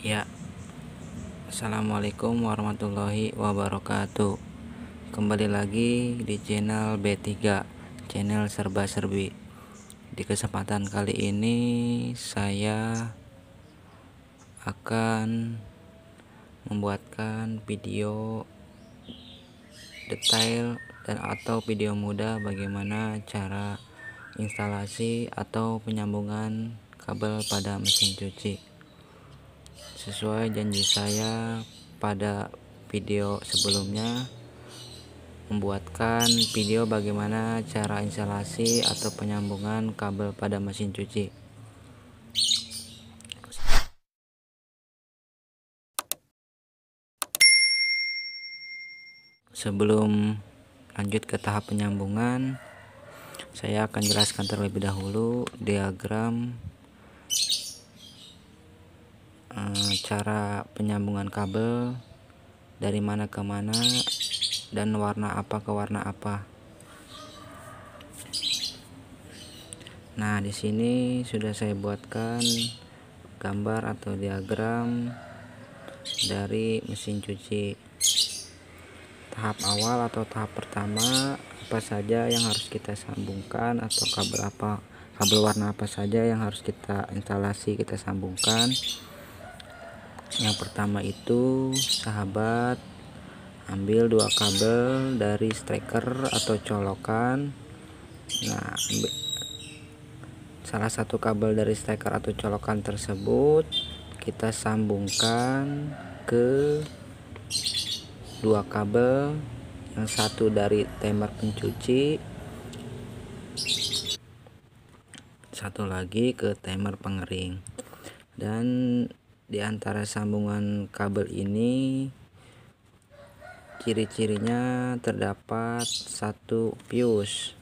Ya, assalamualaikum warahmatullahi wabarakatuh. Kembali lagi di channel B3, channel serba-serbi. Di kesempatan kali ini saya akan membuatkan video detail dan atau video mudah bagaimana cara instalasi atau penyambungan kabel pada mesin cuci. Sesuai janji saya pada video sebelumnya, membuatkan video bagaimana cara instalasi atau penyambungan kabel pada mesin cuci. Sebelum lanjut ke tahap penyambungan, saya akan jelaskan terlebih dahulu diagram cara penyambungan kabel dari mana ke mana dan warna apa ke warna apa. Nah, di sini sudah saya buatkan gambar atau diagram dari mesin cuci. Tahap awal atau tahap pertama, apa saja yang harus kita sambungkan atau kabel warna apa saja yang harus kita instalasi, kita sambungkan. Yang pertama itu, sahabat, ambil dua kabel dari steker atau colokan. Nah, salah satu kabel dari steker atau colokan tersebut kita sambungkan ke dua kabel, yang satu dari timer pencuci, satu lagi ke timer pengering. Dan di antara sambungan kabel ini ciri-cirinya terdapat satu fuse,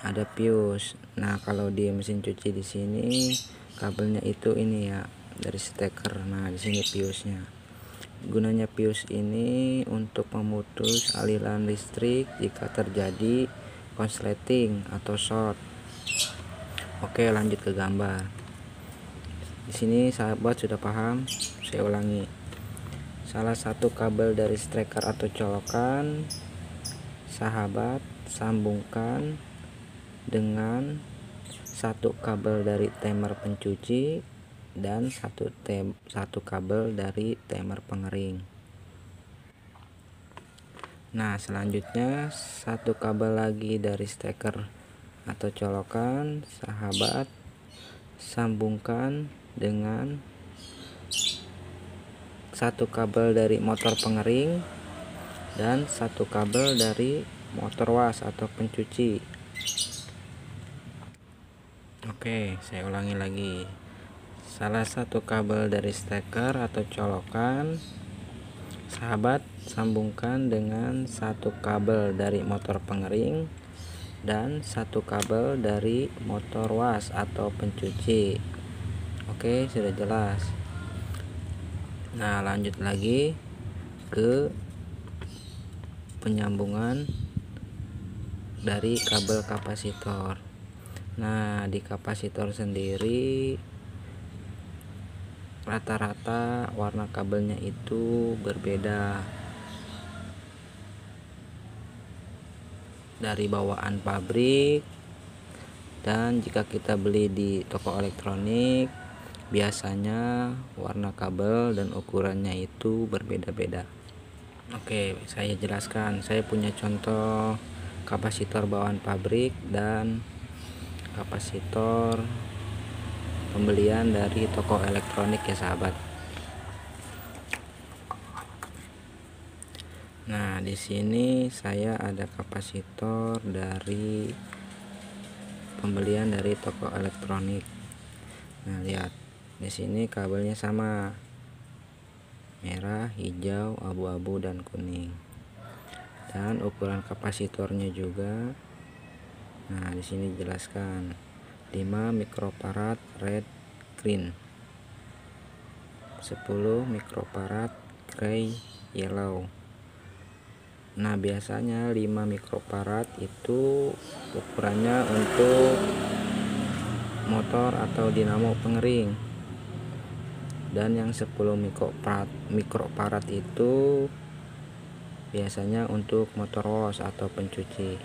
ada fuse. Nah, kalau di mesin cuci di sini kabelnya itu ini ya, dari steker. Nah, di sini fuse-nya. Gunanya fuse ini untuk memutus aliran listrik jika terjadi konsleting atau short. Oke, lanjut ke gambar. Di sini sahabat sudah paham, saya ulangi. Salah satu kabel dari steker atau colokan, sahabat sambungkan dengan satu kabel dari timer pencuci dan satu kabel dari timer pengering. Nah, selanjutnya satu kabel lagi dari steker atau colokan, sahabat sambungkan dengan satu kabel dari motor pengering dan satu kabel dari motor was atau pencuci. Oke, saya ulangi lagi. Salah satu kabel dari steker atau colokan, sahabat sambungkan dengan satu kabel dari motor pengering dan satu kabel dari motor was atau pencuci. Oke, sudah jelas. Nah, lanjut lagi ke penyambungan dari kabel kapasitor. Nah, di kapasitor sendiri rata-rata warna kabelnya itu berbeda dari bawaan pabrik, dan jika kita beli di toko elektronik biasanya warna kabel dan ukurannya itu berbeda-beda. Oke, saya jelaskan. Saya punya contoh kapasitor bawaan pabrik dan kapasitor pembelian dari toko elektronik ya sahabat. Nah, di sini saya ada kapasitor dari pembelian dari toko elektronik. Nah, lihat. Di sini kabelnya sama. Merah, hijau, abu-abu dan kuning. Dan ukuran kapasitornya juga. Nah, di sini dijelaskan 5 mikrofarad red green, 10 mikrofarad gray yellow. Nah, biasanya 5 mikrofarad itu ukurannya untuk motor atau dinamo pengering. dan yang 10 mikrofarad itu biasanya untuk motor wash atau pencuci.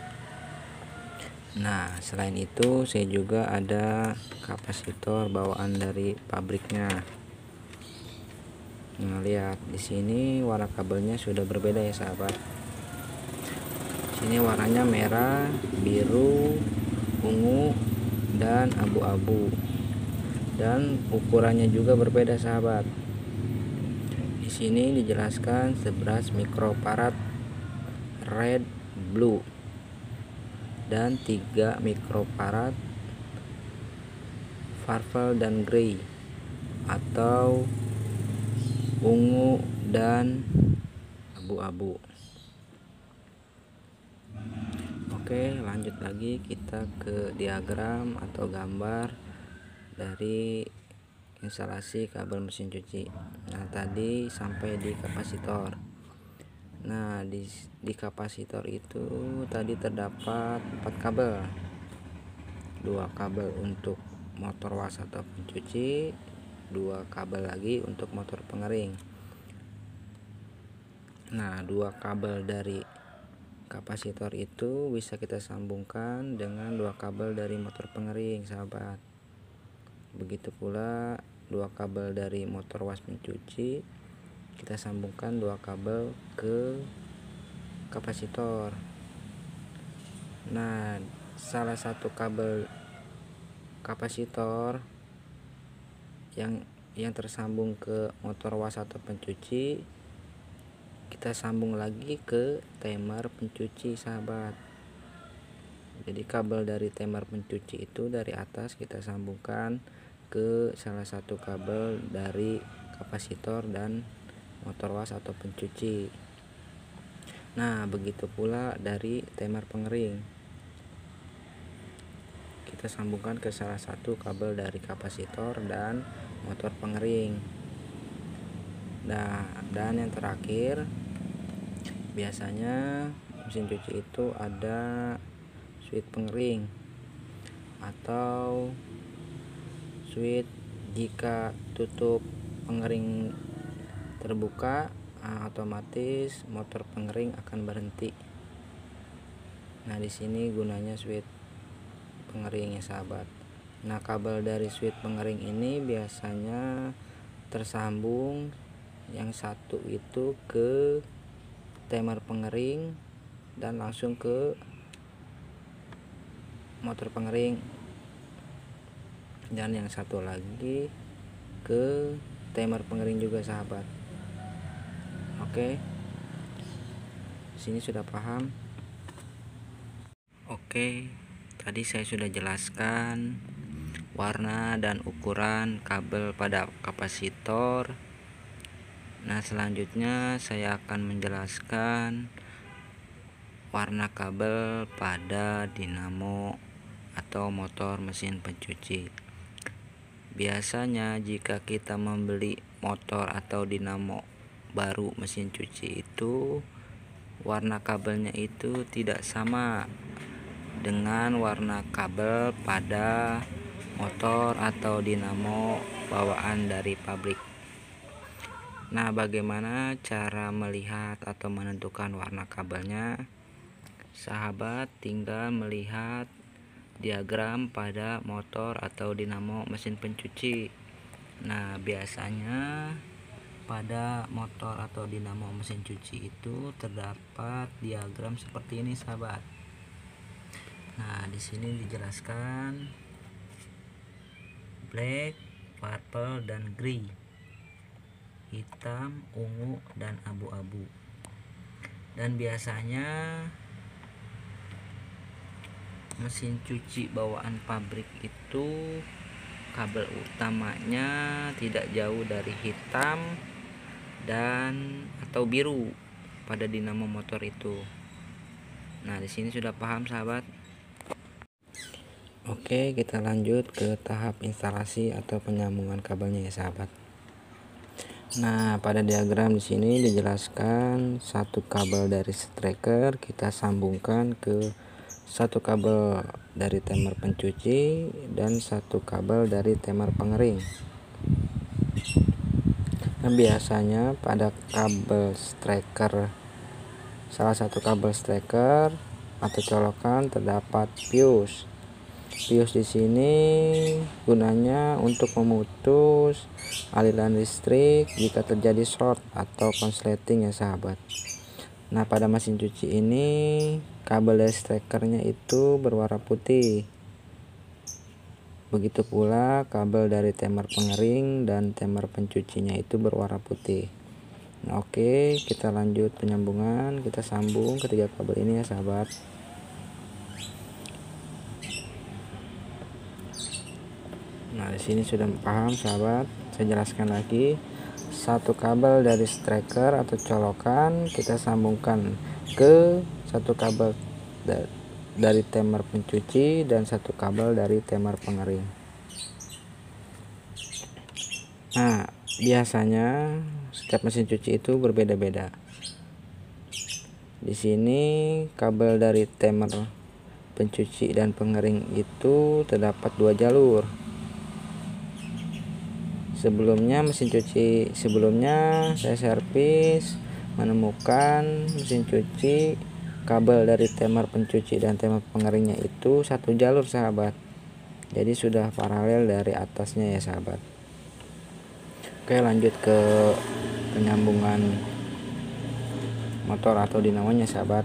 Nah, selain itu saya juga ada kapasitor bawaan dari pabriknya. Nah, lihat di sini warna kabelnya sudah berbeda ya sahabat. Sini warnanya merah, biru, ungu, dan abu-abu. Dan ukurannya juga berbeda sahabat. Di sini dijelaskan 11 mikrofarad red blue dan 3 mikrofarad purple dan grey atau ungu dan abu-abu. Oke, lanjut lagi kita ke diagram atau gambar dari instalasi kabel mesin cuci. Nah, tadi sampai di kapasitor. Nah, di kapasitor itu tadi terdapat 4 kabel. 2 kabel untuk motor wash atau pencuci, 2 kabel lagi untuk motor pengering. Nah, 2 kabel dari kapasitor itu bisa kita sambungkan dengan 2 kabel dari motor pengering sahabat. Begitu pula 2 kabel dari motor wash pencuci kita sambungkan 2 kabel ke kapasitor. Nah, salah satu kabel kapasitor yang tersambung ke motor wash atau pencuci kita sambung lagi ke timer pencuci sahabat. Jadi kabel dari timer pencuci itu dari atas kita sambungkan ke salah satu kabel dari kapasitor dan motor wash atau pencuci. Nah, begitu pula dari timer pengering kita sambungkan ke salah satu kabel dari kapasitor dan motor pengering. Nah, dan yang terakhir biasanya mesin cuci itu ada switch pengering atau switch jika tutup pengering terbuka, otomatis motor pengering akan berhenti. Nah, di sini gunanya switch pengering ya sahabat. Nah, kabel dari switch pengering ini biasanya tersambung yang satu itu ke timer pengering dan langsung ke motor pengering, dan yang satu lagi ke timer pengering juga sahabat. Oke, sini sudah paham? Oke, tadi saya sudah jelaskan warna dan ukuran kabel pada kapasitor. Nah, selanjutnya saya akan menjelaskan warna kabel pada dinamo atau motor mesin pencuci. Biasanya jika kita membeli motor atau dinamo baru mesin cuci itu warna kabelnya itu tidak sama dengan warna kabel pada motor atau dinamo bawaan dari pabrik. Nah, bagaimana cara melihat atau menentukan warna kabelnya? Sahabat tinggal melihat diagram pada motor atau dinamo mesin pencuci. Nah, biasanya pada motor atau dinamo mesin cuci itu terdapat diagram seperti ini sahabat. Nah, di sini dijelaskan black, purple, dan grey, hitam, ungu, dan abu-abu. Dan biasanya mesin cuci bawaan pabrik itu kabel utamanya tidak jauh dari hitam dan atau biru pada dinamo motor itu. Nah, di sini sudah paham sahabat? Oke, kita lanjut ke tahap instalasi atau penyambungan kabelnya ya sahabat. Nah, pada diagram di sini dijelaskan satu kabel dari striker kita sambungkan ke satu kabel dari timer pencuci dan satu kabel dari timer pengering. Biasanya pada kabel striker, salah satu kabel striker atau colokan terdapat fuse. Fuse di sini gunanya untuk memutus aliran listrik jika terjadi short atau konsleting ya sahabat. Nah, pada mesin cuci ini kabel dari strikernya itu berwarna putih. Begitu pula kabel dari timer pengering dan timer pencucinya itu berwarna putih. Nah, oke, kita lanjut penyambungan. Kita sambung ketiga kabel ini ya sahabat. Nah, di sini sudah paham sahabat. Saya jelaskan lagi. Satu kabel dari striker atau colokan kita sambungkan ke satu kabel dari timer pencuci dan satu kabel dari timer pengering. Nah, biasanya setiap mesin cuci itu berbeda-beda. Di sini kabel dari timer pencuci dan pengering itu terdapat 2 jalur. Sebelumnya saya servis menemukan mesin cuci kabel dari timer pencuci dan timer pengeringnya itu satu jalur sahabat, jadi sudah paralel dari atasnya ya sahabat. Oke, lanjut ke penyambungan motor atau dinamonya sahabat.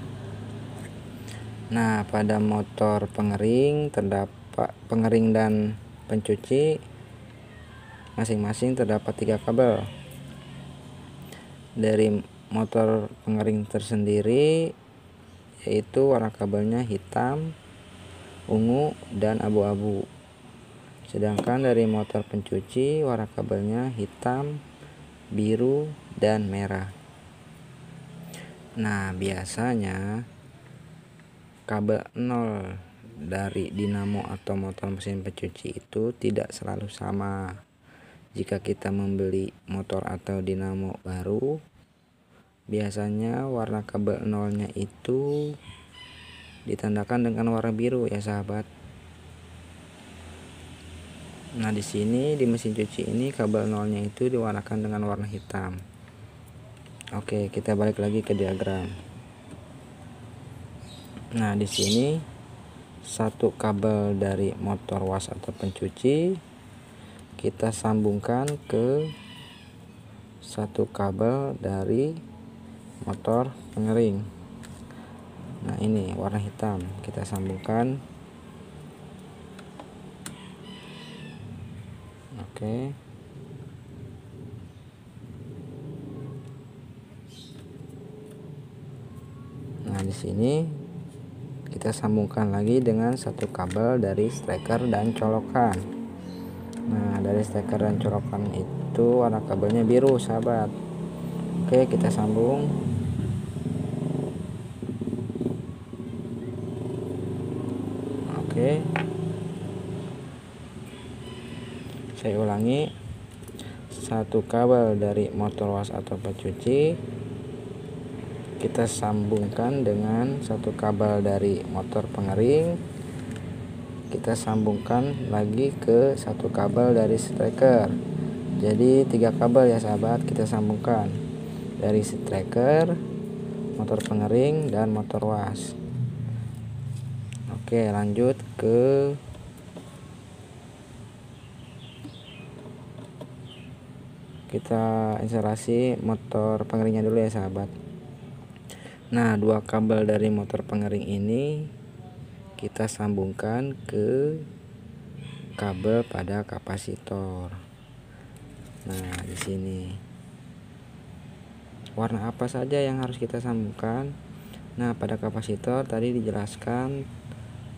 Nah, pada motor pengering terdapat pengering dan pencuci masing-masing terdapat 3 kabel. Dari motor pengering tersendiri yaitu warna kabelnya hitam, ungu, dan abu-abu. Sedangkan dari motor pencuci warna kabelnya hitam, biru, dan merah. Nah, biasanya kabel 0 dari dinamo atau motor mesin pencuci itu tidak selalu sama. Jika kita membeli motor atau dinamo baru, biasanya warna kabel 0-nya itu ditandakan dengan warna biru ya sahabat. Nah, di sini di mesin cuci ini kabel 0-nya itu diwarnakan dengan warna hitam. Oke, kita balik lagi ke diagram. Nah, di sini satu kabel dari motor was atau pencuci kita sambungkan ke satu kabel dari motor pengering. Nah, ini warna hitam kita sambungkan. Oke. Nah, di sini kita sambungkan lagi dengan satu kabel dari striker dan colokan. Nah, dari striker dan colokan itu warna kabelnya biru sahabat. Oke, kita sambung. Oke, saya ulangi. Satu kabel dari motor was atau pencuci kita sambungkan dengan satu kabel dari motor pengering. Kita sambungkan lagi ke satu kabel dari striker. Jadi 3 kabel ya sahabat kita sambungkan dari striker, motor pengering, dan motor was. Oke, lanjut ke kita instalasi motor pengeringnya dulu ya sahabat. Nah, 2 kabel dari motor pengering ini kita sambungkan ke kabel pada kapasitor. Nah, di sini warna apa saja yang harus kita sambungkan? Nah, pada kapasitor tadi dijelaskan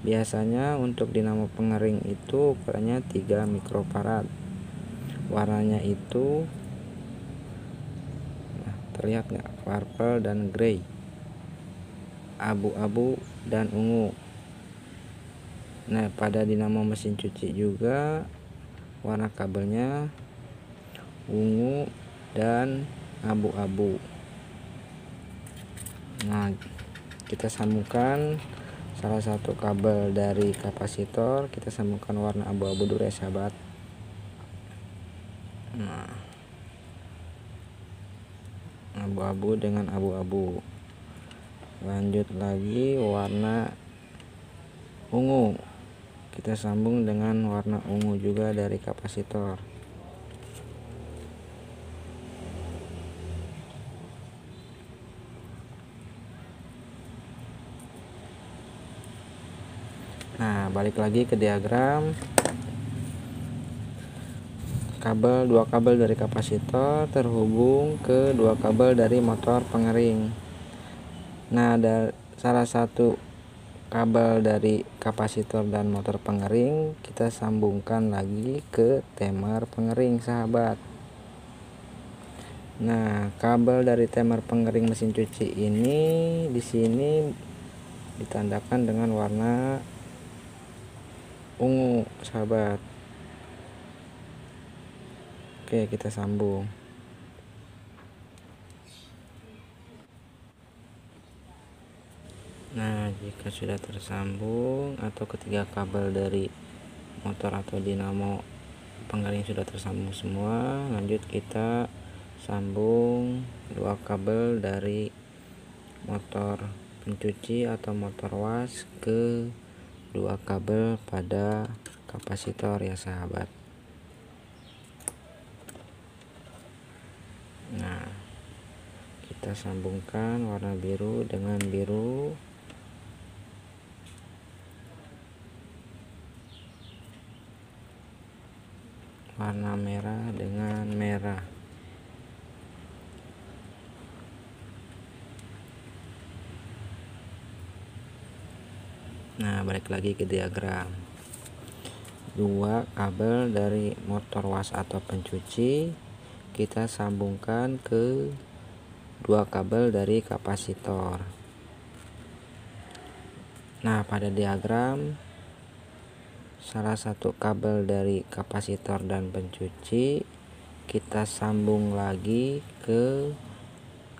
biasanya untuk dinamo pengering itu ukurannya 3 mikrofarad. Warnanya itu terlihat nggak? Purple dan grey, abu-abu dan ungu. Nah, pada dinamo mesin cuci juga warna kabelnya ungu dan abu-abu. Nah, kita sambungkan salah satu kabel dari kapasitor, kita sambungkan warna abu-abu dulu ya sahabat. Nah, abu-abu dengan abu-abu. Lanjut lagi warna ungu, kita sambung dengan warna ungu juga dari kapasitor. Nah, balik lagi ke diagram. Dua kabel dari kapasitor terhubung ke dua kabel dari motor pengering. Nah, ada salah satu kabel dari kapasitor dan motor pengering kita sambungkan lagi ke timer pengering, sahabat. Nah, kabel dari timer pengering mesin cuci ini di sini ditandakan dengan warna ungu, sahabat. Oke, kita sambung. Nah, jika sudah tersambung atau ketiga kabel dari motor atau dinamo pengering sudah tersambung semua, lanjut kita sambung dua kabel dari motor pencuci atau motor was ke dua kabel pada kapasitor ya, sahabat. Nah, kita sambungkan warna biru dengan biru, warna merah dengan merah. Nah, balik lagi ke diagram. Dua kabel dari motor was atau pencuci kita sambungkan ke dua kabel dari kapasitor. Nah, pada diagram salah satu kabel dari kapasitor dan pencuci kita sambung lagi ke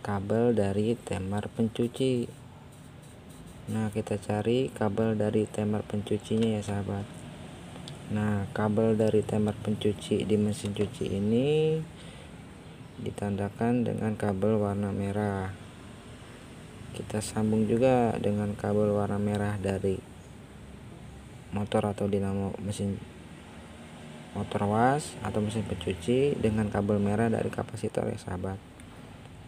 kabel dari timer pencuci. Nah, kita cari kabel dari timer pencucinya ya, sahabat. Nah, kabel dari timer pencuci di mesin cuci ini ditandakan dengan kabel warna merah. Kita sambung juga dengan kabel warna merah dari motor atau dinamo mesin motor was atau mesin pencuci dengan kabel merah dari kapasitor ya, sahabat.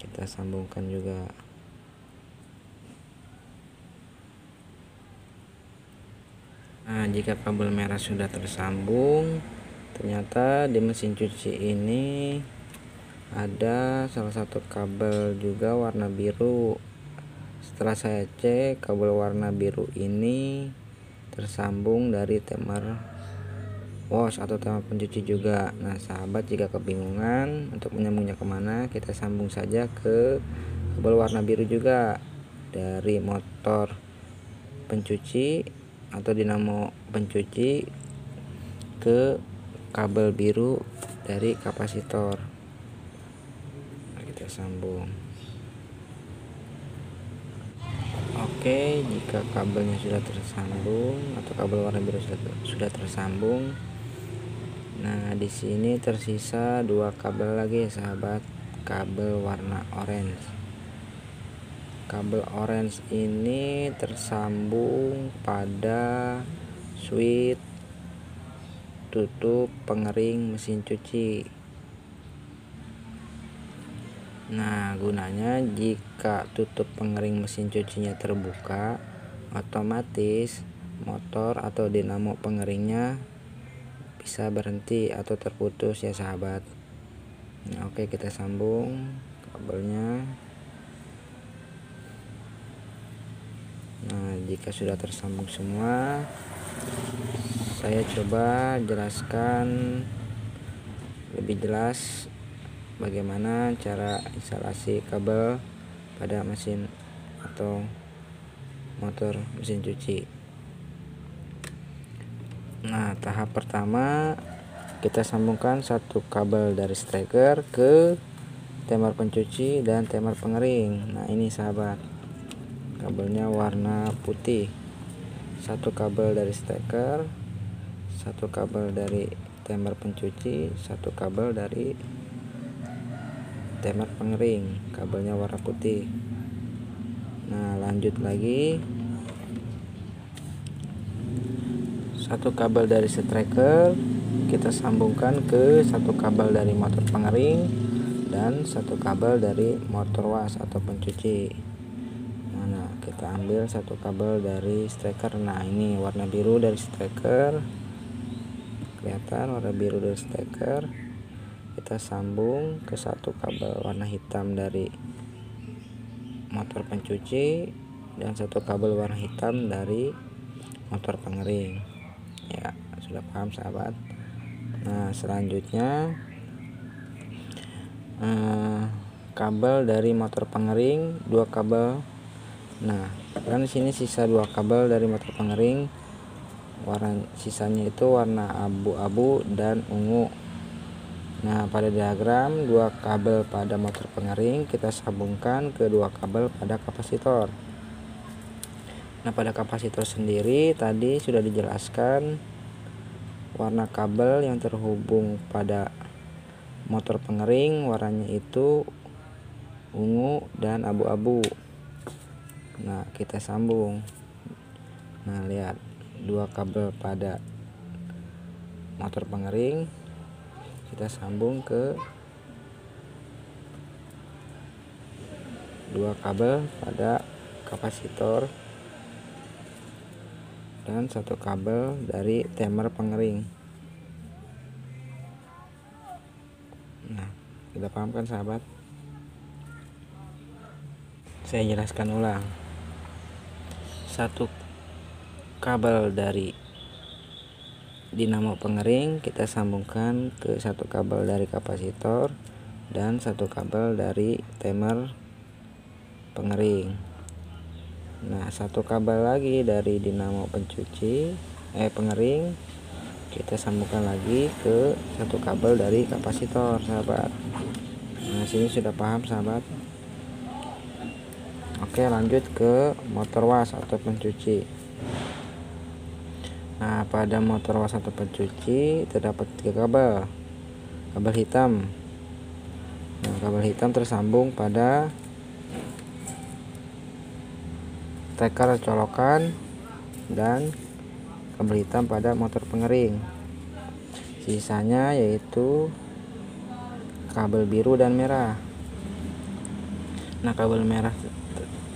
Kita sambungkan juga. Nah, jika kabel merah sudah tersambung, ternyata di mesin cuci ini ada salah satu kabel juga warna biru. Setelah saya cek, kabel warna biru ini tersambung dari timer wash atau timer pencuci juga. Nah, sahabat, jika kebingungan untuk menyambungnya kemana, kita sambung saja ke kabel warna biru juga dari motor pencuci atau dinamo pencuci ke kabel biru dari kapasitor. Nah, kita sambung. Oke, jika kabelnya sudah tersambung atau kabel warna biru sudah tersambung, nah di sini tersisa dua kabel lagi ya, sahabat. Kabel warna orange. Kabel orange ini tersambung pada switch tutup pengering mesin cuci. Nah, gunanya jika tutup pengering mesin cucinya terbuka, otomatis motor atau dinamo pengeringnya bisa berhenti atau terputus ya, sahabat. Nah, oke, kita sambung kabelnya. Nah, jika sudah tersambung semua, saya coba jelaskan lebih jelas bagaimana cara instalasi kabel pada mesin atau motor mesin cuci. Nah, tahap pertama kita sambungkan satu kabel dari steker ke timer pencuci dan timer pengering. Nah, ini sahabat, kabelnya warna putih. Satu kabel dari steker, satu kabel dari timer pencuci, satu kabel dari timer pengering, kabelnya warna putih. Nah, lanjut lagi, satu kabel dari striker kita sambungkan ke satu kabel dari motor pengering dan satu kabel dari motor was atau pencuci. Nah, kita ambil satu kabel dari striker. Nah, ini warna biru dari striker, kelihatan warna biru dari striker. Kita sambung ke satu kabel warna hitam dari motor pencuci dan satu kabel warna hitam dari motor pengering. Ya, sudah paham sahabat. Nah, selanjutnya kabel dari motor pengering, dua kabel. Nah, kan di sini sisa dua kabel dari motor pengering, warna sisanya itu warna abu-abu dan ungu. Nah, pada diagram dua kabel pada motor pengering kita sambungkan ke dua kabel pada kapasitor. Nah, pada kapasitor sendiri tadi sudah dijelaskan warna kabel yang terhubung pada motor pengering warnanya itu ungu dan abu-abu. Nah, kita sambung. Nah, lihat dua kabel pada motor pengering kita sambung ke dua kabel pada kapasitor dan satu kabel dari timer pengering. Nah, sudah paham kan sahabat? Saya jelaskan ulang. Satu kabel dari dinamo pengering kita sambungkan ke satu kabel dari kapasitor dan satu kabel dari timer pengering. Nah, satu kabel lagi dari dinamo pencuci pengering kita sambungkan lagi ke satu kabel dari kapasitor sahabat. Nah, sini sudah paham sahabat. Oke, lanjut ke motor was atau pencuci. Nah, pada motor was atau pencuci terdapat tiga kabel hitam. Nah, kabel hitam tersambung pada steker colokan dan kabel hitam pada motor pengering. Sisanya yaitu kabel biru dan merah. Nah, kabel merah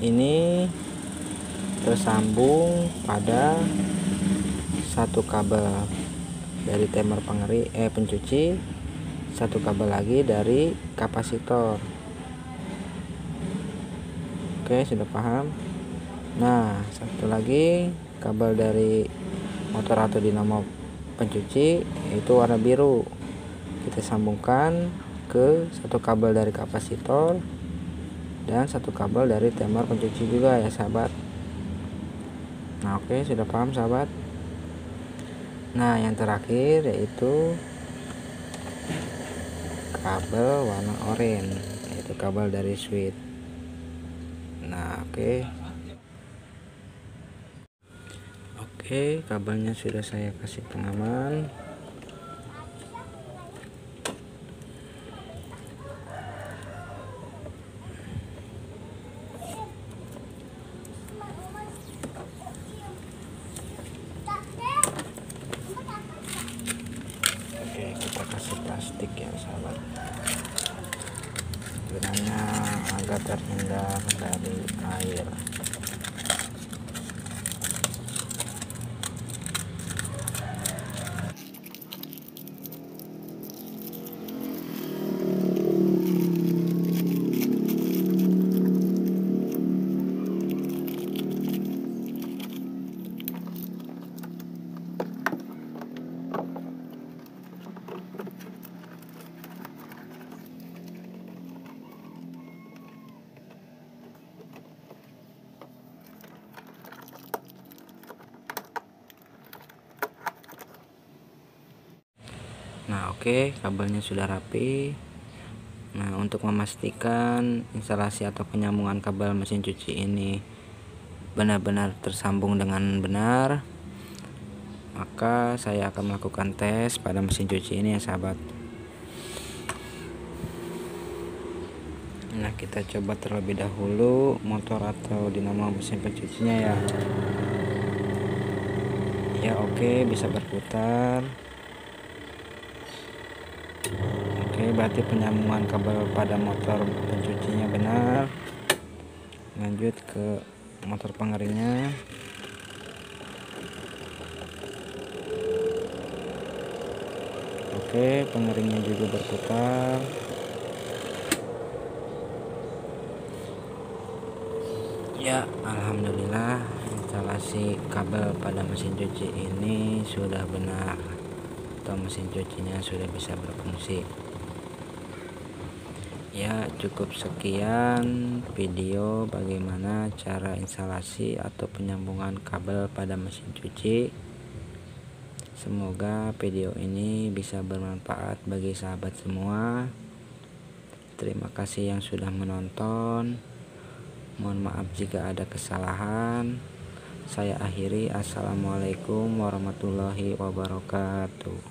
ini tersambung pada satu kabel dari timer pengering pencuci, satu kabel lagi dari kapasitor. Oke, sudah paham. Nah, satu lagi kabel dari motor atau dinamo pencuci itu warna biru. Kita sambungkan ke satu kabel dari kapasitor dan satu kabel dari timer pencuci juga ya sahabat. Nah, oke, sudah paham sahabat. Nah, yang terakhir yaitu kabel warna oranye, yaitu kabel dari switch. Nah, Oke, kabelnya sudah saya kasih pengaman. Oke, kita kasih plastik ya sahabat, gunanya agar terhindar dari air. Nah, oke, kabelnya sudah rapi. Nah, untuk memastikan instalasi atau penyambungan kabel mesin cuci ini benar-benar tersambung dengan benar, maka saya akan melakukan tes pada mesin cuci ini ya sahabat. Nah, kita coba terlebih dahulu motor atau dinamo mesin pencucinya ya. Ya, oke, bisa berputar. Oke, berarti penyambungan kabel pada motor pencucinya benar. Lanjut ke motor pengeringnya. Oke, pengeringnya juga berputar. Ya, alhamdulillah instalasi kabel pada mesin cuci ini sudah benar, atau mesin cucinya sudah bisa berfungsi. Ya, cukup sekian video bagaimana cara instalasi atau penyambungan kabel pada mesin cuci. Semoga video ini bisa bermanfaat bagi sahabat semua. Terima kasih yang sudah menonton. Mohon maaf jika ada kesalahan. Saya akhiri. Assalamualaikum warahmatullahi wabarakatuh.